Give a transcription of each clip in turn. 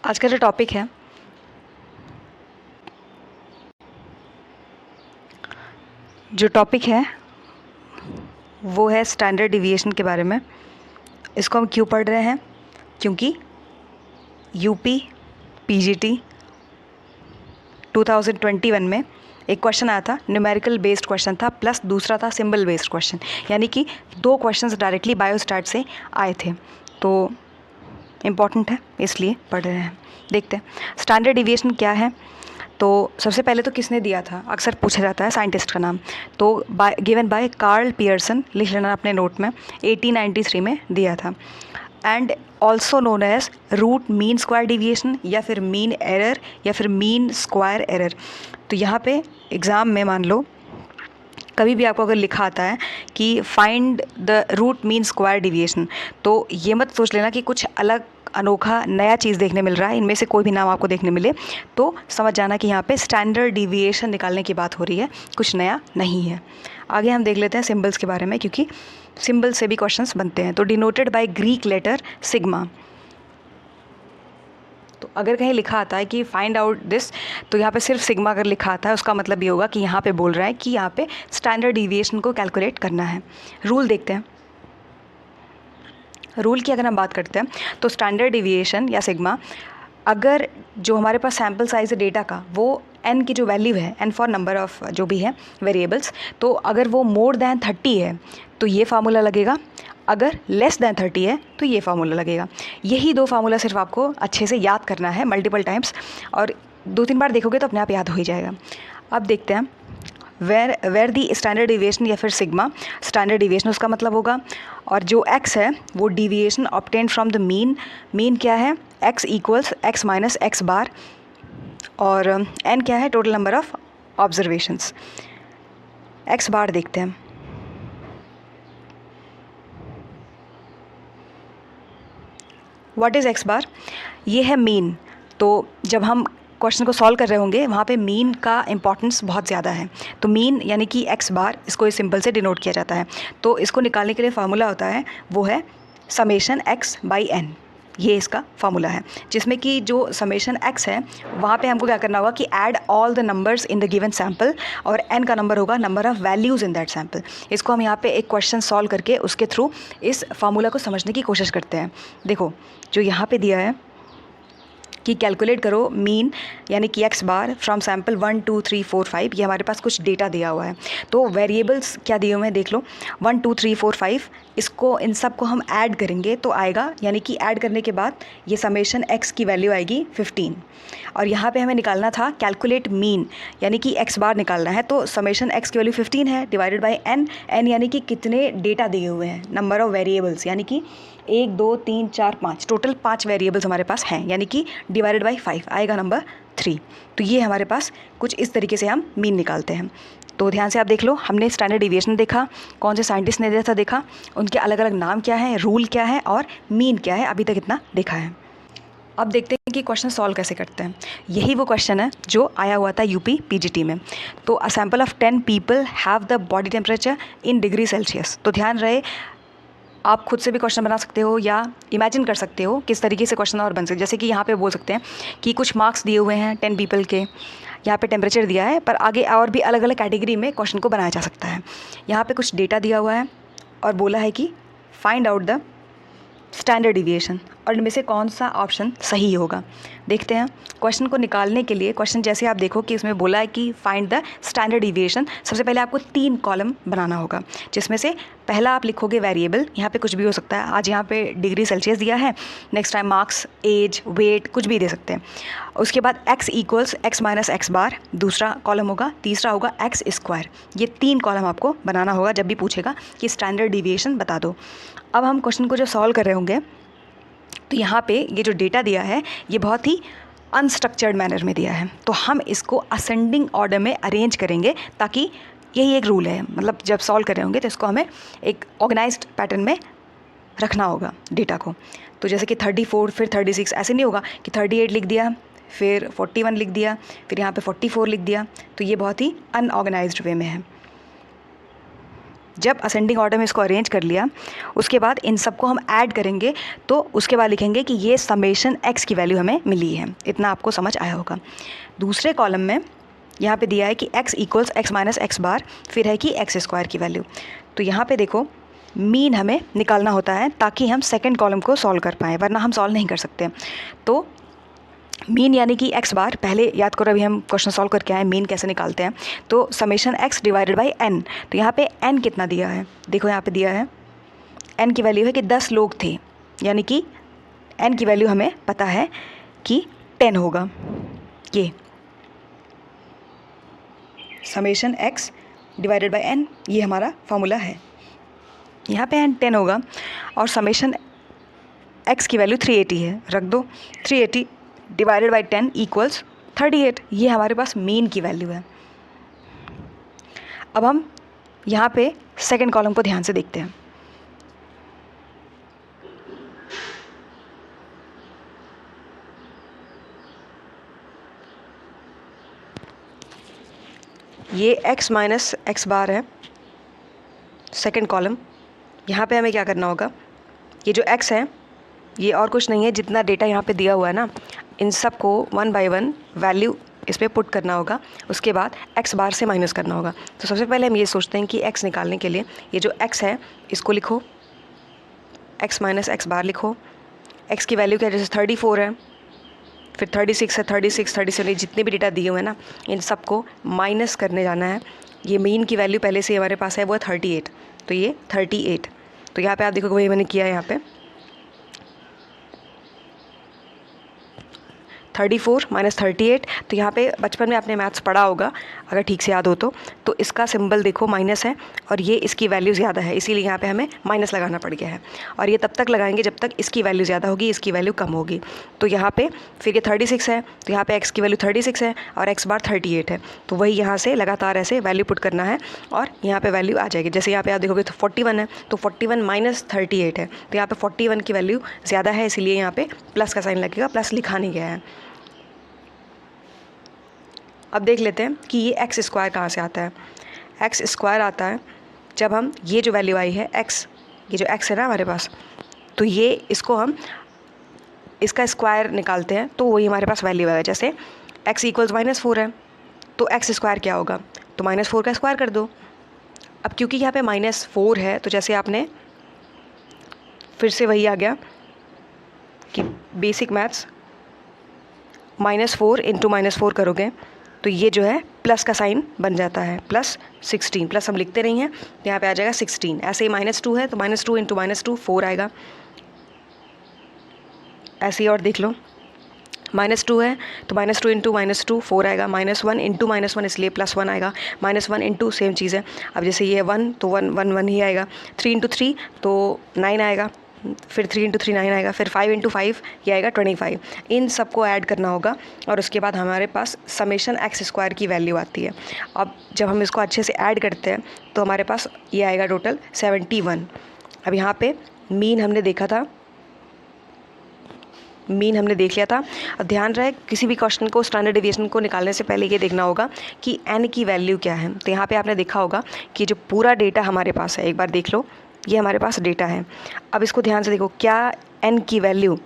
आज का जो टॉपिक है वो है स्टैंडर्ड डिविएशन के बारे में। इसको हम क्यों पढ़ रहे हैं? क्योंकि यूपी पीजीटी 2021 में एक क्वेश्चन आया था, न्यूमेरिकल बेस्ड क्वेश्चन था, प्लस दूसरा था सिंबल बेस्ड क्वेश्चन, यानी कि दो क्वेश्चंस डायरेक्टली बायोस्टैट से आए थे, तो इम्पॉर्टेंट है इसलिए पढ़ रहे हैं। देखते हैं स्टैंडर्ड डिविएशन क्या है। तो सबसे पहले तो किसने दिया था, अक्सर पूछा जाता है साइंटिस्ट का नाम, तो गिवन बाय कार्ल पियर्सन, लिख लेना अपने नोट में, 1893 में दिया था। And also known as root mean square deviation, या फिर मीन एरर, या फिर मीन स्क्वायर एरर। तो यहाँ पे एग्ज़ाम में मान लो कभी भी आपको अगर लिखा आता है कि find the root mean square deviation, तो ये मत सोच लेना कि कुछ अलग अनोखा नया चीज़ देखने मिल रहा है। इनमें से कोई भी नाम आपको देखने मिले तो समझ जाना कि यहाँ पे स्टैंडर्ड डिविएशन निकालने की बात हो रही है, कुछ नया नहीं है। आगे हम देख लेते हैं सिंबल्स के बारे में, क्योंकि सिंबल से भी क्वेश्चंस बनते हैं। तो denoted by Greek letter sigma. तो अगर कहीं लिखा आता है कि फाइंड आउट दिस, तो यहाँ पे सिर्फ सिग्मा अगर लिखा आता है उसका मतलब ये होगा कि यहाँ पे बोल रहा है कि यहाँ पे स्टैंडर्ड डिविएशन को कैलकुलेट करना है। रूल देखते हैं। रूल की अगर हम बात करते हैं तो स्टैंडर्ड डिविएशन या सिग्मा, अगर जो हमारे पास सैम्पल साइज है डेटा का, वो n की जो वैल्यू है, n फॉर नंबर ऑफ जो भी है वेरिएबल्स, तो अगर वो मोर दैन 30 है तो ये फार्मूला लगेगा, अगर लेस दैन 30 है तो ये फार्मूला लगेगा। यही दो फार्मूला सिर्फ आपको अच्छे से याद करना है मल्टीपल टाइम्स, और 2-3 बार देखोगे तो अपने आप याद हो ही जाएगा। अब देखते हैं वेर दी स्टैंडर्ड डिविएशन या फिर सिग्मा। स्टैंडर्ड डिविएशन उसका मतलब होगा, और जो x है वो deviation obtain from the mean. Mean क्या है? x equals x minus x bar, और n क्या है? Total number of observations. x bar देखते हैं। What is x bar? ये है मीन। तो जब हम क्वेश्चन को सॉल्व कर रहे होंगे वहाँ पे मीन का इंपॉर्टेंस बहुत ज़्यादा है। तो मीन यानी कि x बार, इसको इस सिंबल से डिनोट किया जाता है। तो इसको निकालने के लिए फार्मूला होता है, वो है समेशन x बाई n। ये इसका फार्मूला है, जिसमें कि जो समेशन x है वहाँ पे हमको क्या करना होगा कि add all the numbers in the given sample, और n का नंबर होगा number of values in that sample. इसको हम यहाँ पे एक क्वेश्चन सॉल्व करके उसके थ्रू इस फार्मूला को समझने की कोशिश करते हैं। देखो जो यहाँ पे दिया है कि कैलकुलेट करो मीन यानी कि x बार फ्रॉम सैम्पल 1 2 3 4 5। ये हमारे पास कुछ डेटा दिया हुआ है, तो वेरिएबल्स क्या दिए हुए हैं देख लो, 1 2 3 4 5। इसको इन सब को हम ऐड करेंगे तो आएगा, यानी कि ऐड करने के बाद ये समेशन x की वैल्यू आएगी 15। और यहाँ पे हमें निकालना था कैलकुलेट मीन, यानी कि x बार निकालना है। तो समेशन x की वैल्यू 15 है डिवाइडेड बाई n यानी कि कितने डेटा दिए हुए हैं, नंबर ऑफ़ वेरिएबल्स, यानी कि 1 2 3 4 5, टोटल 5 वेरिएबल्स हमारे पास हैं, यानी कि डिवाइडेड बाई 5 आएगा नंबर 3। तो ये हमारे पास कुछ इस तरीके से हम मीन निकालते हैं। तो ध्यान से आप देख लो, हमने स्टैंडर्ड डिविएशन देखा, कौन से साइंटिस्ट ने दिया था देखा, उनके अलग अलग नाम क्या है, रूल क्या है और मीन क्या है, अभी तक इतना देखा है। अब देखते हैं कि क्वेश्चन सॉल्व कैसे करते हैं। यही वो क्वेश्चन है जो आया हुआ था यूपी पीजीटी में। तो a sample of 10 people have the body temperature in degree Celsius. तो ध्यान रहे, आप खुद से भी क्वेश्चन बना सकते हो या इमेजिन कर सकते हो किस तरीके से क्वेश्चन और बन सकते। जैसे कि यहाँ पे बोल सकते हैं कि कुछ मार्क्स दिए हुए हैं 10 पीपल के, यहाँ पे टेम्परेचर दिया है, पर आगे और भी अलग अलग कैटेगरी में क्वेश्चन को बनाया जा सकता है। यहाँ पे कुछ डेटा दिया हुआ है और बोला है कि find out the standard deviation, और इनमें से कौन सा ऑप्शन सही होगा। देखते हैं क्वेश्चन को निकालने के लिए। क्वेश्चन जैसे आप देखो कि इसमें बोला है कि फाइंड द स्टैंडर्ड डिविएशन। सबसे पहले आपको 3 कॉलम बनाना होगा, जिसमें से पहला आप लिखोगे वेरिएबल, यहाँ पे कुछ भी हो सकता है। आज यहाँ पे डिग्री सेल्सियस दिया है, next time marks, age, weight, कुछ भी दे सकते हैं। उसके बाद x equals x minus x bar दूसरा कॉलम होगा, तीसरा होगा x स्क्वायर। ये 3 कॉलम आपको बनाना होगा जब भी पूछेगा कि स्टैंडर्ड डिविएशन बता दो। अब हम क्वेश्चन को जो सॉल्व कर रहे होंगे, तो यहाँ पे ये जो डेटा दिया है ये बहुत ही अनस्ट्रक्चर्ड मैनर में दिया है, तो हम इसको असेंडिंग ऑर्डर में अरेंज करेंगे, ताकि यही एक रूल है, मतलब जब सॉल्व कर रहे होंगे तो इसको हमें एक ऑर्गेनाइज्ड पैटर्न में रखना होगा डेटा को। तो जैसे कि 34 फिर 36, ऐसे नहीं होगा कि 38 लिख दिया फिर 41 लिख दिया फिर यहाँ पे 44 लिख दिया, तो ये बहुत ही अनऑर्गेनाइज्ड वे में है। जब असेंडिंग ऑर्डर में इसको अरेंज कर लिया, उसके बाद इन सबको हम ऐड करेंगे, तो उसके बाद लिखेंगे कि ये समेशन x की वैल्यू हमें मिली है। इतना आपको समझ आया होगा। दूसरे कॉलम में यहाँ पे दिया है कि x equals x minus x bar, फिर है कि x स्क्वायर की वैल्यू। तो यहाँ पे देखो मीन हमें निकालना होता है ताकि हम सेकेंड कॉलम को सॉल्व कर पाएँ, वरना हम सॉल्व नहीं कर सकते। तो मीन यानी कि x बार, पहले याद करो अभी हम क्वेश्चन सॉल्व करके आए मीन कैसे निकालते हैं। तो summation x divided by n, तो यहाँ पे n कितना दिया है, देखो यहाँ पे दिया है n की वैल्यू है कि 10 लोग थे, यानी कि n की वैल्यू हमें पता है कि 10 होगा। ये summation x divided by n, ये हमारा फॉर्मूला है। यहाँ पे n 10 होगा और समेशन x की वैल्यू 380 है, रख दो। 380 डिवाइडेड बाई 10 इक्वल्स 38, ये हमारे पास मीन की वैल्यू है। अब हम यहाँ पे सेकंड कॉलम को ध्यान से देखते हैं। ये x माइनस एक्स बार है सेकंड कॉलम। यहाँ पे हमें क्या करना होगा, ये जो x है ये और कुछ नहीं है, जितना डेटा यहाँ पे दिया हुआ है ना, इन सब को 1 बाय 1 वैल्यू इस पर पुट करना होगा, उसके बाद x बार से माइनस करना होगा। तो सबसे पहले हम ये सोचते हैं कि x निकालने के लिए ये जो x है इसको लिखो, x माइनस एक्स बार लिखो। x की वैल्यू क्या है, जैसे 34 है, फिर 36 है, 36, 37, जितने भी डेटा दिए हुए हैं ना, इन सबको माइनस करने जाना है। ये मीन की वैल्यू पहले से हमारे पास है, वो है 38, तो ये 38। तो यहाँ पे आप देखो वही मैंने किया है, यहाँ पे 34 माइनस 38। तो यहाँ पे बचपन में आपने मैथ्स पढ़ा होगा, अगर ठीक से याद हो तो इसका सिंबल देखो माइनस है और ये इसकी वैल्यू ज़्यादा है, इसीलिए यहाँ पे हमें माइनस लगाना पड़ गया है। और ये तब तक लगाएंगे जब तक इसकी वैल्यू ज़्यादा होगी, इसकी वैल्यू कम होगी। तो यहाँ पे फिर ये 36 है, तो यहाँ पे x की वैल्यू 36 है और x बार 38 है। तो वही यहाँ से लगातार ऐसे वैल्यू पुट करना है और यहाँ पर वैल्यू आ जाएगी। जैसे यहाँ पर आप देखोगे तो 41 है, तो 41 माइनस 38 है, तो यहाँ पर 41 की वैल्यू ज़्यादा है, इसीलिए यहाँ पर प्लस का साइन लगेगा, प्लस लिखा नहीं गया है। अब देख लेते हैं कि ये एक्स स्क्वायर कहाँ से आता है। एक्स स्क्वायर आता है जब हम ये जो वैल्यू आई है एक्स, ये जो एक्स है ना हमारे पास, तो ये इसको हम इसका स्क्वायर निकालते हैं तो वही हमारे पास वैल्यू है। जैसे एक्स इक्वल्स -4 है, तो एक्स स्क्वायर क्या होगा, तो -4 का स्क्वायर कर दो। अब क्योंकि यहाँ पे -4 है, तो जैसे आपने फिर से वही आ गया कि बेसिक मैथ्स, -4 इंटू -4 करोगे तो ये जो है प्लस का साइन बन जाता है, +16। प्लस हम लिखते नहीं हैं, तो यहाँ पे आ जाएगा 16। ऐसे ही -2 है, तो -2 इंटू -2 4 आएगा। ऐसे ही और देख लो, -2 है तो -2 इंटू -2 4 आएगा। -1 इंटू -1 इसलिए +1 आएगा। -1 इंटू सेम चीज़ है। अब जैसे ये 1 तो 1 1 1 ही आएगा। 3 इंटू 3 तो 9 आएगा, फिर 3 इंटू 3 9 आएगा, फिर 5 इंटू 5 ये आएगा 25। इन सबको ऐड करना होगा और उसके बाद हमारे पास समेशन एक्स स्क्वायर की वैल्यू आती है। अब जब हम इसको अच्छे से ऐड करते हैं तो हमारे पास ये आएगा टोटल 71। अब यहाँ पे मीन हमने देखा था, मीन हमने देख लिया था। अब ध्यान रहे किसी भी क्वेश्चन को, स्टैंडर्ड डेविएशन को निकालने से पहले ये देखना होगा कि n की वैल्यू क्या है। तो यहाँ पे आपने देखा होगा कि जो पूरा डेटा हमारे पास है, एक बार देख लो, ये हमारे पास डेटा है। अब इसको ध्यान से देखो, क्या n की वैल्यू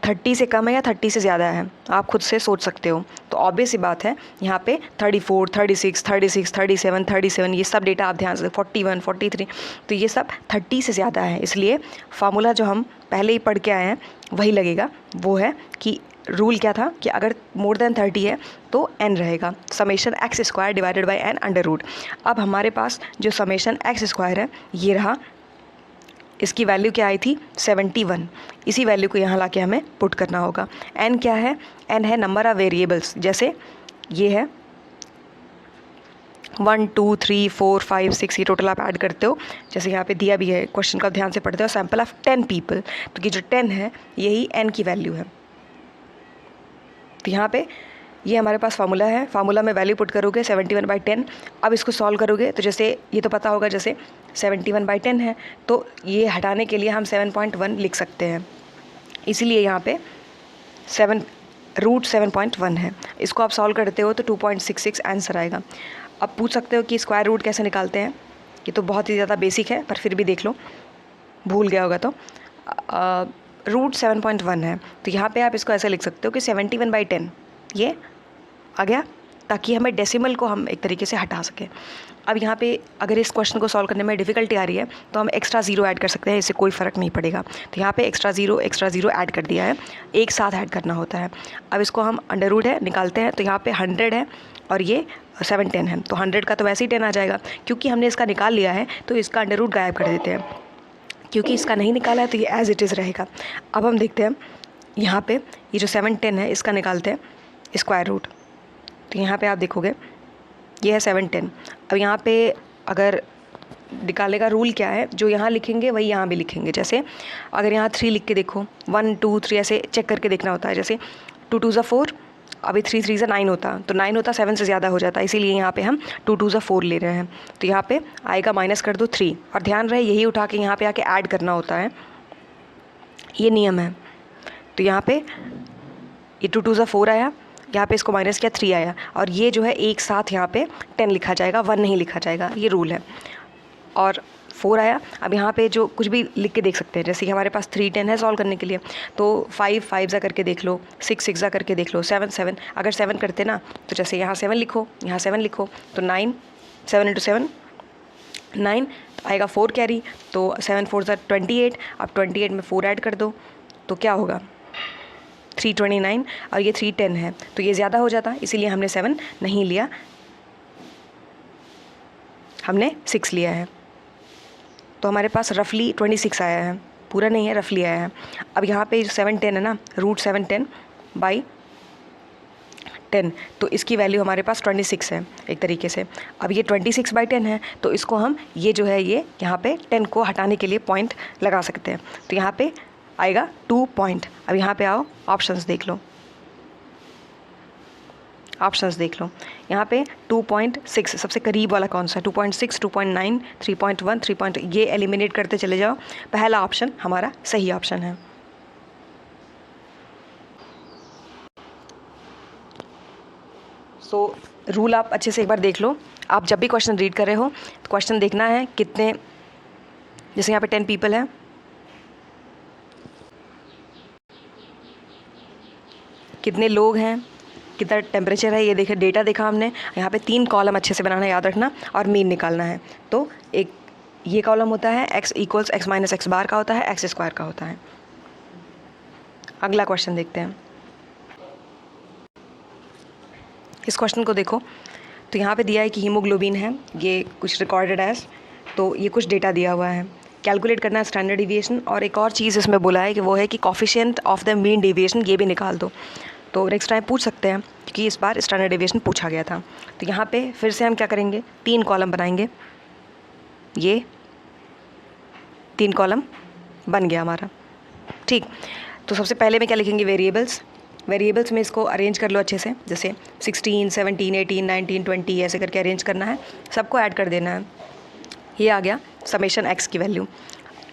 30 से कम है या 30 से ज़्यादा है, आप खुद से सोच सकते हो। तो ऑब्वियस सी बात है, यहाँ पे 34, 36, 36, 37, 37 ये सब डेटा आप ध्यान से, 41, 43, तो ये सब 30 से ज़्यादा है। इसलिए फार्मूला जो हम पहले ही पढ़ के आए हैं वही लगेगा। वो है कि रूल क्या था कि अगर मोर देन 30 है तो n रहेगा, summation x square divided by n under root. अब हमारे पास जो समेशन एक्स स्क्वायर है ये रहा, इसकी वैल्यू क्या आई थी 71। इसी वैल्यू को यहाँ लाके हमें पुट करना होगा। n क्या है, n है नंबर ऑफ़ वेरिएबल्स। जैसे ये है 1 2 3 4 5 6, ये टोटल आप ऐड करते हो। जैसे यहाँ पे दिया भी है, क्वेश्चन का ध्यान से पढ़ते हो, सैम्पल ऑफ 10 पीपल, तो ये जो 10 है यही n की वैल्यू है। तो यहाँ पे ये हमारे पास फार्मूला है, फार्मूला में वैल्यू पुट करोगे 71/10। अब इसको सॉल्व करोगे तो जैसे ये तो पता होगा, जैसे 71/10 है तो ये हटाने के लिए हम 7.1 लिख सकते हैं, इसीलिए यहाँ पे √7.1 है। इसको आप सॉल्व करते हो तो 2.66 आंसर आएगा। अब पूछ सकते हो कि स्क्वायर रूट कैसे निकालते हैं, ये तो बहुत ही ज़्यादा बेसिक है पर फिर भी देख लो, भूल गया होगा तो। रूट 7.1 है, तो यहाँ पे आप इसको ऐसे लिख सकते हो कि 71/10 ये आ गया, ताकि हमें डेसिमल को हम एक तरीके से हटा सकें। अब यहाँ पे अगर इस क्वेश्चन को सॉल्व करने में डिफ़िकल्टी आ रही है तो हम एक्स्ट्रा ज़ीरो ऐड कर सकते हैं, इससे कोई फ़र्क नहीं पड़ेगा। तो यहाँ पे एक्स्ट्रा ज़ीरो ऐड कर दिया है, एक साथ ऐड करना होता है। अब इसको हम अंडर रूट है निकालते हैं, तो यहाँ पे 100 है और ये 710 है, तो 100 का तो वैसे ही 10 आ जाएगा। क्योंकि हमने इसका निकाल लिया है तो इसका अंडर रूट गायब कर देते हैं, क्योंकि इसका नहीं निकाला है तो ये एज़ इट इज़ रहेगा। अब हम देखते हैं यहाँ पे ये जो 710 है इसका निकालते हैं स्क्वायर रूट। तो यहाँ पे आप देखोगे ये है 710। अब यहाँ पे अगर निकालने का रूल क्या है, जो यहाँ लिखेंगे वही यहाँ भी लिखेंगे। जैसे अगर यहाँ 3 लिख के देखो, 1 2 3 ऐसे चेक करके देखना होता है। जैसे 2 2 4, अभी 3 3 9 होता, तो 9 होता 7 से ज़्यादा हो जाता, इसीलिए यहाँ पे हम 2 2 4 ले रहे हैं। तो यहाँ पे आएगा माइनस कर दो 3, और ध्यान रहे यही उठा के यहाँ पे आके ऐड करना होता है, ये नियम है। तो यहाँ पे ये 2 2 4 आया, यहाँ पे इसको माइनस किया 3 आया, और ये जो है एक साथ यहाँ पे 10 लिखा जाएगा, 1 नहीं लिखा जाएगा, ये रूल है। और 4 आया, अब यहाँ पे जो कुछ भी लिख के देख सकते हैं। जैसे कि हमारे पास 3 10 है सॉल्व करने के लिए, तो 5 5 जा करके देख लो, 6 6 जा करके देख लो, 7 7, अगर 7 करते ना तो जैसे यहाँ 7 लिखो, यहाँ 7 लिखो, तो 9, 7 × 7 9, तो आएगा 4 कैरी, तो 7 4 ज़ा 28। अब 28 में 4 ऐड कर दो तो क्या होगा 329, और ये 3 10 है तो ये ज़्यादा हो जाता, इसीलिए हमने 7 नहीं लिया, हमने 6 लिया है। तो हमारे पास रफली 26 आया है, पूरा नहीं है, रफली आया है। अब यहाँ पे 7 10 है ना, रूट 710/10, तो इसकी वैल्यू हमारे पास 26 है एक तरीके से। अब ये 26/10 है, तो इसको हम ये जो है ये यहाँ पे 10 को हटाने के लिए पॉइंट लगा सकते हैं। तो यहाँ पे आएगा 2 पॉइंट। अब यहाँ पे आओ, ऑप्शंस देख लो, ऑप्शंस देख लो। यहाँ पे 2.6 सबसे करीब वाला कौन सा है, 2.6 2.9 3.1 3. ये एलिमिनेट करते चले जाओ, पहला ऑप्शन हमारा सही ऑप्शन है। सो रूल आप अच्छे से एक बार देख लो। आप जब भी क्वेश्चन रीड कर रहे हो तो क्वेश्चन देखना है कितने, जैसे यहाँ पे 10 पीपल है, कितने लोग हैं, कितना टेम्परेचर है, ये देखे डेटा देखा हमने। यहाँ पे 3 कॉलम अच्छे से बनाना याद रखना, और मीन निकालना है। तो एक ये कॉलम होता है x = x - x बार का होता है, x स्क्वायर का होता है। अगला क्वेश्चन देखते हैं। इस क्वेश्चन को देखो, तो यहाँ पे दिया है कि हीमोग्लोबिन है, ये कुछ रिकॉर्डेड एज, तो ये कुछ डेटा दिया हुआ है, कैलकुलेट करना है स्टैंडर्ड डिविएशन, और एक और चीज़ इसमें बोला है कि वो है कि coefficient of the mean deviation, ये भी निकाल दो। तो नेक्स्ट टाइम पूछ सकते हैं, क्योंकि इस बार स्टैंडर्ड डेविएशन पूछा गया था। तो यहाँ पे फिर से हम क्या करेंगे, 3 कॉलम बनाएंगे, ये 3 कॉलम बन गया हमारा, ठीक। तो सबसे पहले में क्या लिखेंगे, वेरिएबल्स। वेरिएबल्स में इसको अरेंज कर लो अच्छे से, जैसे 16 17 18 19 20 ऐसे करके अरेंज करना है, सबको ऐड कर देना है। ये आ गया समेशन x की वैल्यू,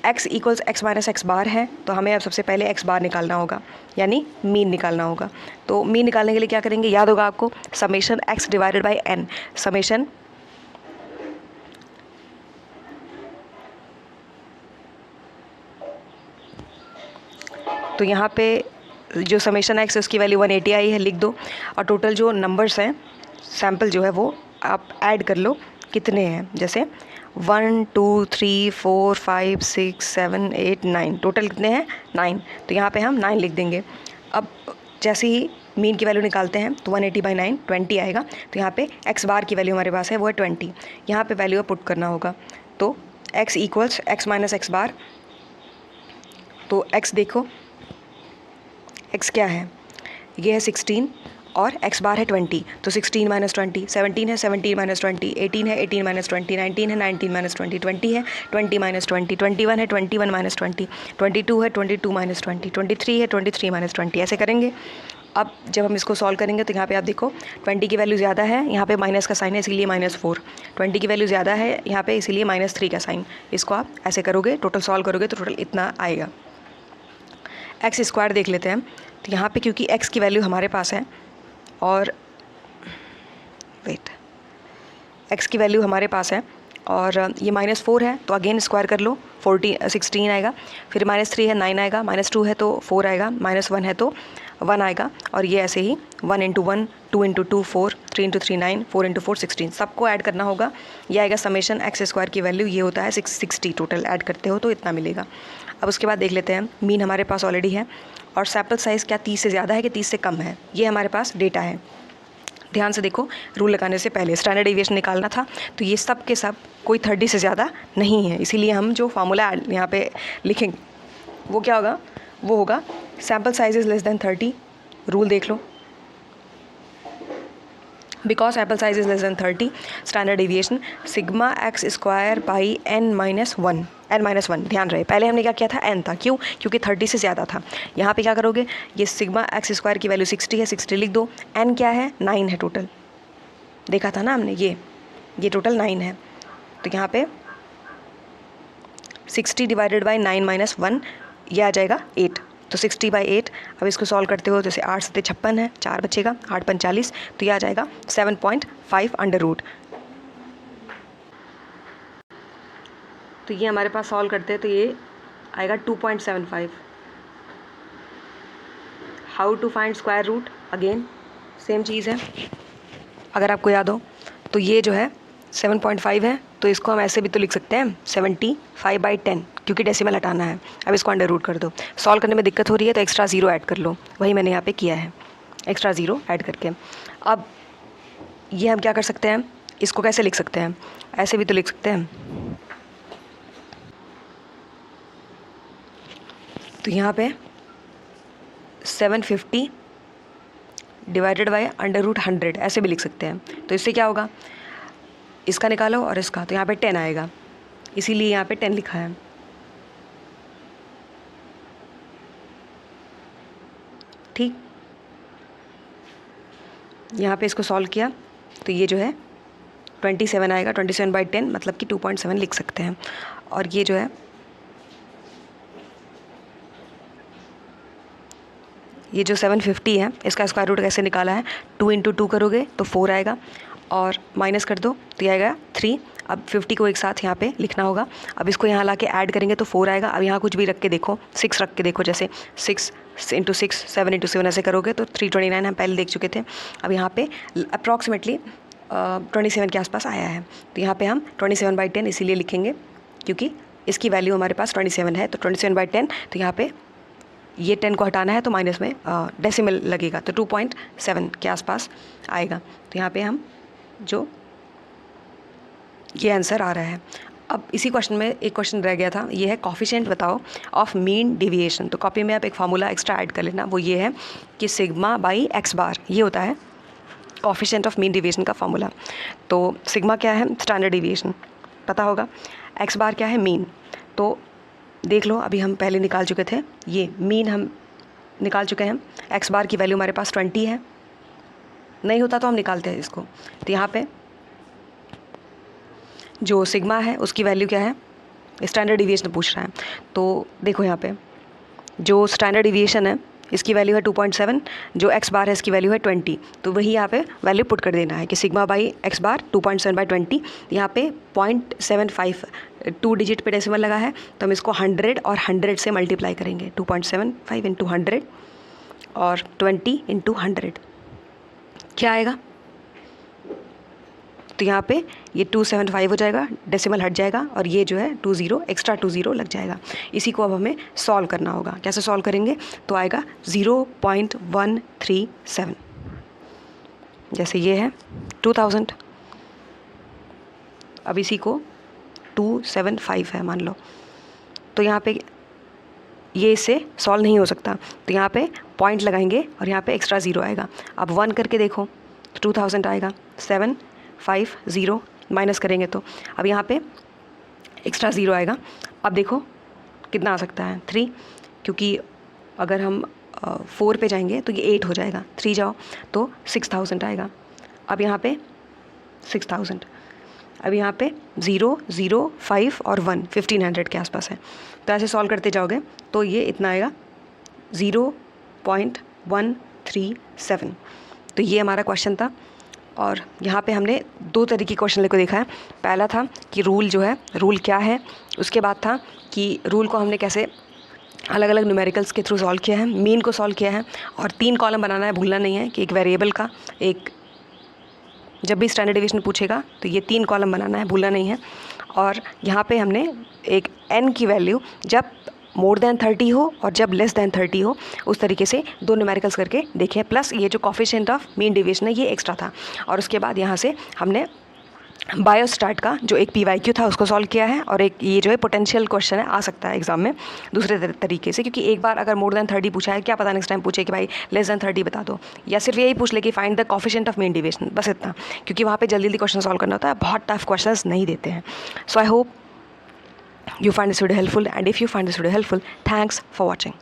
x = x - x बार है, तो हमें अब सबसे पहले x बार निकालना होगा, यानी मीन निकालना होगा। तो मीन निकालने के लिए क्या करेंगे, याद होगा आपको, समेशन x / n, समेशन तो यहाँ पे जो समेशन x है उसकी वैल्यू 180 आई है, लिख दो। और टोटल जो नंबर्स हैं, सैम्पल जो है वो आप ऐड कर लो कितने हैं, जैसे 1 2 3 4 5 6 7 8 9, टोटल कितने हैं 9। तो यहाँ पे हम 9 लिख देंगे। अब जैसे ही मीन की वैल्यू निकालते हैं तो 180/9 20 आएगा। तो यहाँ पे x बार की वैल्यू हमारे पास है वो है 20, यहाँ पे वैल्यू पुट करना होगा। तो x = x - x बार, तो x देखो x क्या है, ये है 16 और x बार है 20, तो 16 - 20 17 है, 17 - 20 18 है, 18 - 20 19 है, 19 - 20 20 है, 20 - 20 21 है, 21 - 20 22 है, 22 - 20 23 है, 23 - 20 ऐसे करेंगे। अब जब हम इसको सॉल्व करेंगे तो यहाँ पे आप देखो 20 की वैल्यू ज़्यादा है, यहाँ पे माइनस का साइन है इसीलिए -4, 20 की वैल्यू ज़्यादा है यहाँ पे इसीलिए -3 का साइन। इसको आप ऐसे करोगे, टोटल सॉल्व करोगे तो टोटल इतना आएगा। x स्क्वायर देख लेते हैं। तो यहाँ पे क्योंकि x की वैल्यू हमारे पास है और x की वैल्यू हमारे पास है और ये -4 है तो अगेन स्क्वायर कर लो, 16 आएगा। फिर -3 है 9 आएगा, -2 है तो 4 आएगा, -1 है तो 1 आएगा। और ये ऐसे ही 1 × 1, 2 × 2 4, 3 × 3 9, 4 × 4 16, सबको ऐड करना होगा। ये आएगा समेशन x² की वैल्यू, ये होता है 660। टोटल ऐड करते हो तो इतना मिलेगा। अब उसके बाद देख लेते हैं, मीन हमारे पास ऑलरेडी है और सैंपल साइज़ क्या 30 से ज़्यादा है कि 30 से कम है, ये हमारे पास डेटा है। ध्यान से देखो, रूल लगाने से पहले स्टैंडर्ड डेविएशन निकालना था, तो ये सब के सब कोई 30 से ज़्यादा नहीं है। इसीलिए हम जो फार्मूला यहाँ पे लिखेंगे वो क्या होगा, वो होगा sample size is less than 30। Rule देख लो, because sample size is less than 30 standard deviation sigma x² by n-1। n-1 ध्यान रहे, पहले हमने क्या किया था, n था। क्यों? क्योंकि 30 से ज़्यादा था। यहाँ पे क्या करोगे, ये सिग्मा x² की वैल्यू 60 है, 60 लिख दो। n क्या है, 9 है टोटल, देखा था ना हमने, ये टोटल 9 है। तो यहाँ पे 60 डिवाइडेड बाई 9 - 1, ये आ जाएगा 8। तो 60/8। अब इसको सॉल्व करते हो, जैसे 8 × 7 = 56 है, 4 बचेगा, 8 × 5 = 40, तो ये आ जाएगा 7.5 अंडर रूट। तो ये हमारे पास सॉल्व करते हैं तो ये आएगा 2.75। How to find square root, again same चीज़ है। अगर आपको याद हो तो ये जो है 7.5 है, तो इसको हम ऐसे भी तो लिख सकते हैं 75/10, क्योंकि डेसिमल हटाना है। अब इसको अंडर रूट कर दो। सॉल्व करने में दिक्कत हो रही है तो एक्स्ट्रा 0 ऐड कर लो, वही मैंने यहाँ पे किया है, एक्स्ट्रा 0 ऐड करके। अब ये हम क्या कर सकते हैं, इसको कैसे लिख सकते हैं, ऐसे भी तो लिख सकते हैं। तो यहाँ पे 750 डिवाइडेड बाय √100 ऐसे भी लिख सकते हैं। तो इससे क्या होगा, इसका निकालो और इसका, तो यहाँ पे 10 आएगा, इसीलिए यहाँ पे 10 लिखा है। ठीक, यहाँ पे इसको सॉल्व किया तो ये जो है 27 आएगा, 27/10 मतलब कि 2.7 लिख सकते हैं। और ये जो है ये जो 750 है, इसका स्क्वायर रूट कैसे निकाला है, 2 × 2 करोगे तो 4 आएगा, और माइनस कर दो तो ये आएगा 3। अब 50 को एक साथ यहाँ पे लिखना होगा। अब इसको यहाँ ला के ऐड करेंगे तो 4 आएगा। अब यहाँ कुछ भी रख के देखो, 6 रख के देखो, जैसे 6 × 6, 7 × 7 ऐसे करोगे तो 329 हम पहले देख चुके थे। अब यहाँ पे अप्रॉक्सीमेटली 27 के आसपास आया है, तो यहाँ पे हम 27/10 इसीलिए लिखेंगे क्योंकि इसकी वैल्यू हमारे पास 27 है। तो 27/10, तो यहाँ पे ये 10 को हटाना है तो माइनस में डेसिमल लगेगा, तो 2.7 के आसपास आएगा। तो यहाँ पे हम जो ये आंसर आ रहा है। अब इसी क्वेश्चन में एक क्वेश्चन रह गया था, ये है कॉफिशिएंट बताओ ऑफ मीन डेविएशन। तो कॉपी में आप एक फार्मूला एक्स्ट्रा ऐड कर लेना, वो ये है कि सिग्मा/x², ये होता है कॉफिशिएंट ऑफ मीन डेविएशन का फार्मूला। तो सिग्मा क्या है, स्टैंडर्ड डेविएशन पता होगा, x² क्या है, मीन। तो देख लो, अभी हम पहले निकाल चुके थे, ये मीन हम निकाल चुके हैं। x² की वैल्यू हमारे पास 20 है, नहीं होता तो हम निकालते हैं इसको। तो यहाँ पे जो सिग्मा है उसकी वैल्यू क्या है, स्टैंडर्ड डिविएशन पूछ रहा है। तो देखो यहाँ पे जो स्टैंडर्ड डिविएशन है इसकी वैल्यू है 2.7, जो x² है इसकी वैल्यू है 20। तो वही यहाँ पे वैल्यू पुट कर देना है कि सिग्मा/x² 2.7/20। यहाँ पे 0.75 2 डिजिट पे डेसिमल लगा है, तो हम इसको 100 और 100 से मल्टीप्लाई करेंगे। 2.75 × 100 और 20 × 100 क्या आएगा, तो यहाँ पे ये 275 हो जाएगा, डेसिमल हट जाएगा, और ये जो है 20 एक्स्ट्रा 20 लग जाएगा। इसी को अब हमें सॉल्व करना होगा। कैसे सॉल्व करेंगे, तो आएगा 0.137, जैसे ये है 2000, अब इसी को 275 है मान लो, तो यहाँ पे ये इससे सॉल्व नहीं हो सकता, तो यहाँ पे पॉइंट लगाएंगे और यहाँ पे एक्स्ट्रा 0 आएगा। अब 1 करके देखो तो 2000 आएगा, 750 माइनस करेंगे तो अब यहाँ पे एक्स्ट्रा 0 आएगा। अब देखो कितना आ सकता है, 3, क्योंकि अगर हम 4 पे जाएंगे तो ये 8 हो जाएगा, 3 जाओ तो 6000 आएगा। अब यहाँ पे 6000, अब यहाँ पे 0 0 5 और 1 1500 के आसपास है। तो ऐसे सॉल्व करते जाओगे तो ये इतना आएगा 0.137। तो ये हमारा क्वेश्चन था। और यहाँ पे हमने 2 तरीके के क्वेश्चन को देखा है। पहला था कि रूल जो है, रूल क्या है, उसके बाद था कि रूल को हमने कैसे अलग अलग न्यूमेरिकल्स के थ्रू सॉल्व किया है, मीन को सॉल्व किया है, और 3 कॉलम बनाना है, भूलना नहीं है कि एक वेरिएबल का एक, जब भी स्टैंडर्ड डिवीजन पूछेगा तो ये 3 कॉलम बनाना है, भूलना नहीं है। और यहाँ पे हमने एक n की वैल्यू जब मोर देन 30 हो और जब लेस देन 30 हो, उस तरीके से 2 न्यूमेरिकल्स करके देखे, प्लस ये जो कोफिशिएंट ऑफ मीन डिवीजन है ये एक्स्ट्रा था। और उसके बाद यहाँ से हमने बायोस्टैट का जो एक PYQ था उसको सॉल्व किया है, और एक ये जो है पोटेंशियल क्वेश्चन है, आ सकता है एग्जाम में दूसरे तरीके से, क्योंकि एक बार अगर मोर देन 30 पूछा है, क्या पता नेक्स्ट टाइम पूछे कि भाई लेस देन 30 बता दो, या सिर्फ यही पूछ ले कि find the coefficient of mean division, बस इतना, क्योंकि वहाँ पे जल्दी जल्दी क्वेश्चन सॉल्व करना होता है, बहुत टफ क्वेश्चंस नहीं देते हैं। So I hope you find this video helpful, and if you find this video helpful, thanks for watching.